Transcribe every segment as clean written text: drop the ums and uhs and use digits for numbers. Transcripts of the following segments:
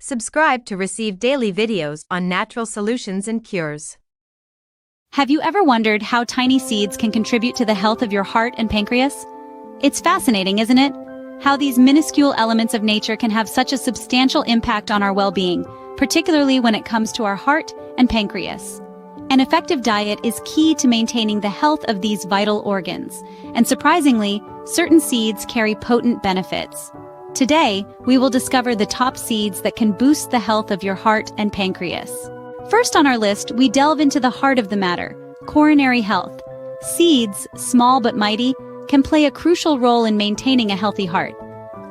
Subscribe to receive daily videos on natural solutions and cures. Have you ever wondered how tiny seeds can contribute to the health of your heart and pancreas? It's fascinating, isn't it? How these minuscule elements of nature can have such a substantial impact on our well-being, particularly when it comes to our heart and pancreas. An effective diet is key to maintaining the health of these vital organs, and surprisingly, certain seeds carry potent benefits. Today, we will discover the top seeds that can boost the health of your heart and pancreas. First on our list, we delve into the heart of the matter, coronary health. Seeds, small but mighty, can play a crucial role in maintaining a healthy heart.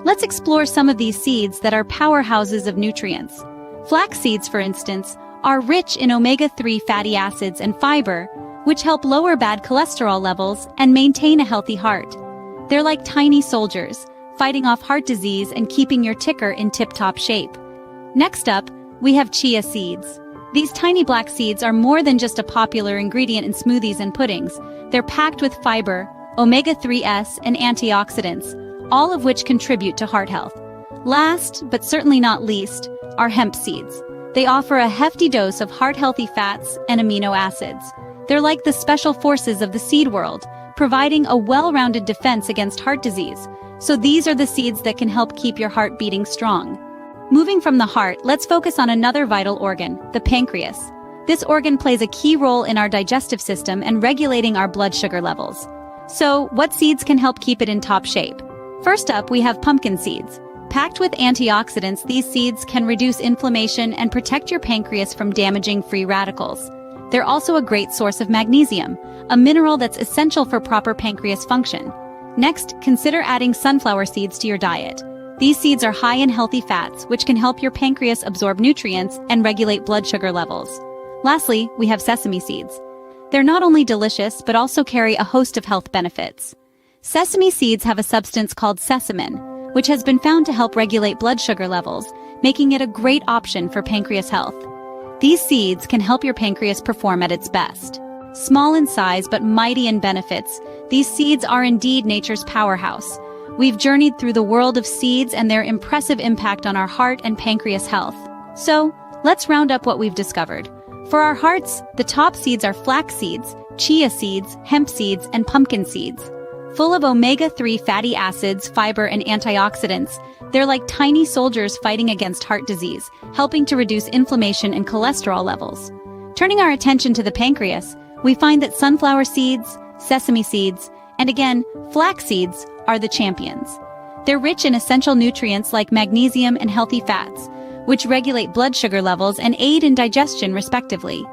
Let's explore some of these seeds that are powerhouses of nutrients. Flaxseeds, for instance, are rich in omega-3 fatty acids and fiber, which help lower bad cholesterol levels and maintain a healthy heart. They're like tiny soldiers, fighting off heart disease and keeping your ticker in tip-top shape. Next up, we have chia seeds. These tiny black seeds are more than just a popular ingredient in smoothies and puddings. They're packed with fiber, omega-3s, and antioxidants, all of which contribute to heart health. Last, but certainly not least, are hemp seeds. They offer a hefty dose of heart-healthy fats and amino acids. They're like the special forces of the seed world, providing a well-rounded defense against heart disease. So these are the seeds that can help keep your heart beating strong. Moving from the heart, let's focus on another vital organ, the pancreas. This organ plays a key role in our digestive system and regulating our blood sugar levels. So, what seeds can help keep it in top shape? First up, we have pumpkin seeds. Packed with antioxidants, these seeds can reduce inflammation and protect your pancreas from damaging free radicals. They're also a great source of magnesium, a mineral that's essential for proper pancreas function. Next, consider adding sunflower seeds to your diet. These seeds are high in healthy fats, which can help your pancreas absorb nutrients and regulate blood sugar levels. Lastly, we have sesame seeds. They're not only delicious, but also carry a host of health benefits. Sesame seeds have a substance called sesamin, which has been found to help regulate blood sugar levels, making it a great option for pancreas health. These seeds can help your pancreas perform at its best. Small in size but mighty in benefits, these seeds are indeed nature's powerhouse. We've journeyed through the world of seeds and their impressive impact on our heart and pancreas health. So, let's round up what we've discovered. For our hearts, the top seeds are flax seeds, chia seeds, hemp seeds, and pumpkin seeds. Full of omega-3 fatty acids, fiber, and antioxidants, they're like tiny soldiers fighting against heart disease, helping to reduce inflammation and cholesterol levels. Turning our attention to the pancreas, we find that sunflower seeds, sesame seeds, and again, flax seeds are the champions. They're rich in essential nutrients like magnesium and healthy fats, which regulate blood sugar levels and aid in digestion respectively.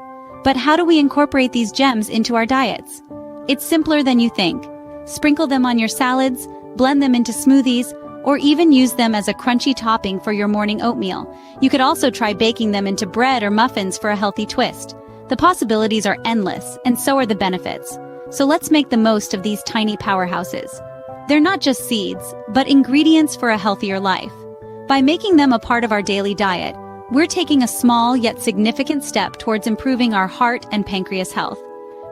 But how do we incorporate these gems into our diets? It's simpler than you think. Sprinkle them on your salads, blend them into smoothies, or even use them as a crunchy topping for your morning oatmeal. You could also try baking them into bread or muffins for a healthy twist. The possibilities are endless, and so are the benefits. So let's make the most of these tiny powerhouses. They're not just seeds, but ingredients for a healthier life. By making them a part of our daily diet, we're taking a small yet significant step towards improving our heart and pancreas health.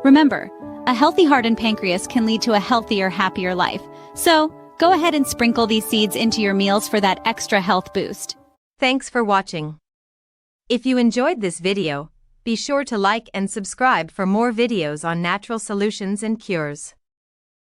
Remember, a healthy heart and pancreas can lead to a healthier, happier life. So, go ahead and sprinkle these seeds into your meals for that extra health boost. Thanks for watching. If you enjoyed this video, be sure to like and subscribe for more videos on natural solutions and cures.